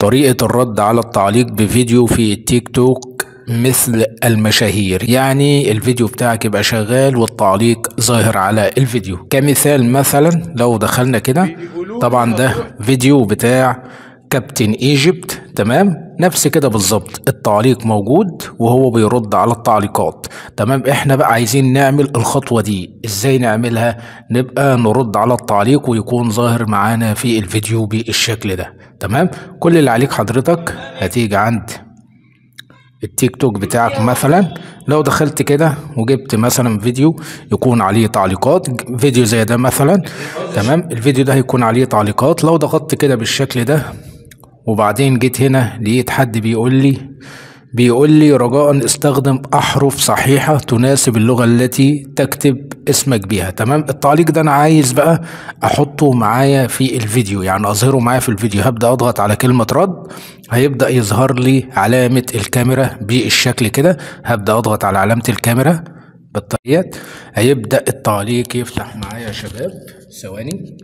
طريقة الرد على التعليق بفيديو في التيك توك مثل المشاهير، يعني الفيديو بتاعك يبقى شغال والتعليق ظاهر على الفيديو. كمثال مثلا لو دخلنا كده، طبعا ده فيديو بتاع كابتن ايجيبت، تمام؟ نفس كده بالظبط، التعليق موجود وهو بيرد على التعليقات، تمام. احنا بقى عايزين نعمل الخطوة دي ازاي نعملها؟ نبقى نرد على التعليق ويكون ظاهر معانا في الفيديو بالشكل ده، تمام. كل اللي عليك حضرتك هتيجي عند التيك توك بتاعك مثلا، لو دخلت كده وجبت مثلا فيديو يكون عليه تعليقات، فيديو زي ده مثلا، تمام. الفيديو ده هيكون عليه تعليقات. لو ضغطت كده بالشكل ده وبعدين جيت هنا لقيت حد بيقول لي رجاء استخدم أحرف صحيحة تناسب اللغة التي تكتب اسمك بيها، تمام. التعليق ده أنا عايز بقى أحطه معايا في الفيديو، يعني أظهره معايا في الفيديو. هبدأ أضغط على كلمة رد، هيبدأ يظهر لي علامة الكاميرا بالشكل كده. هبدأ أضغط على علامة الكاميرا بالطريقة، هيبدأ التعليق يفتح معايا يا شباب. ثواني،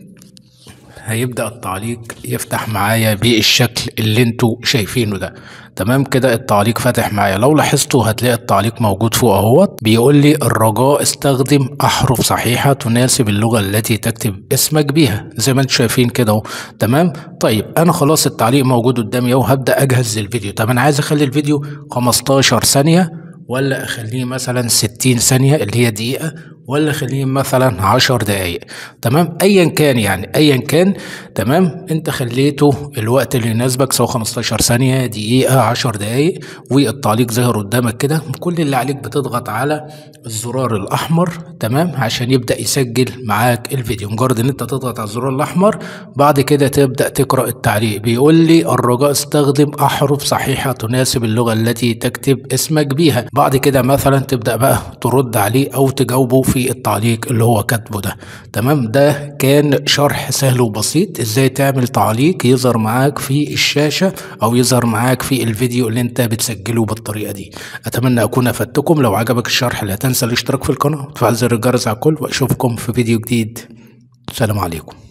هيبدأ التعليق يفتح معايا بالشكل اللي انتوا شايفينه ده، تمام كده. التعليق فاتح معايا، لو لاحظتوا هتلاقي التعليق موجود فوق اهوت، بيقول لي الرجاء استخدم احرف صحيحة تناسب اللغة التي تكتب اسمك بيها، زي ما انتوا شايفين كده اهو، تمام. طيب انا خلاص التعليق موجود قدامي اهو، هبدأ اجهز الفيديو. طب انا عايز اخلي الفيديو 15 ثانية، ولا اخليه مثلا 60 ثانية اللي هي دقيقة، ولا اخليه مثلا 10 دقايق، تمام. ايا كان، يعني ايا كان، تمام. انت خليته الوقت اللي يناسبك، سواء 15 ثانية، دقيقة، 10 دقايق، والتعليق ظاهر قدامك كده. كل اللي عليك بتضغط على الزرار الاحمر، تمام، عشان يبدأ يسجل معاك الفيديو. مجرد ان انت تضغط على الزرار الاحمر، بعد كده تبدأ تقرأ التعليق. بيقول لي الرجاء استخدم احرف صحيحة تناسب اللغة التي تكتب اسمك بيها. بعد كده مثلا تبدأ بقى ترد عليه او تجاوبه في التعليق اللي هو كاتبه ده، تمام. ده كان شرح سهل وبسيط ازاي تعمل تعليق يظهر معاك في الشاشة او يظهر معاك في الفيديو اللي انت بتسجله بالطريقة دي. اتمنى اكون افدتكم. لو عجبك الشرح لا تنسى الاشتراك في القناة وتفعل زر الجرس على الكل، واشوفكم في فيديو جديد. السلام عليكم.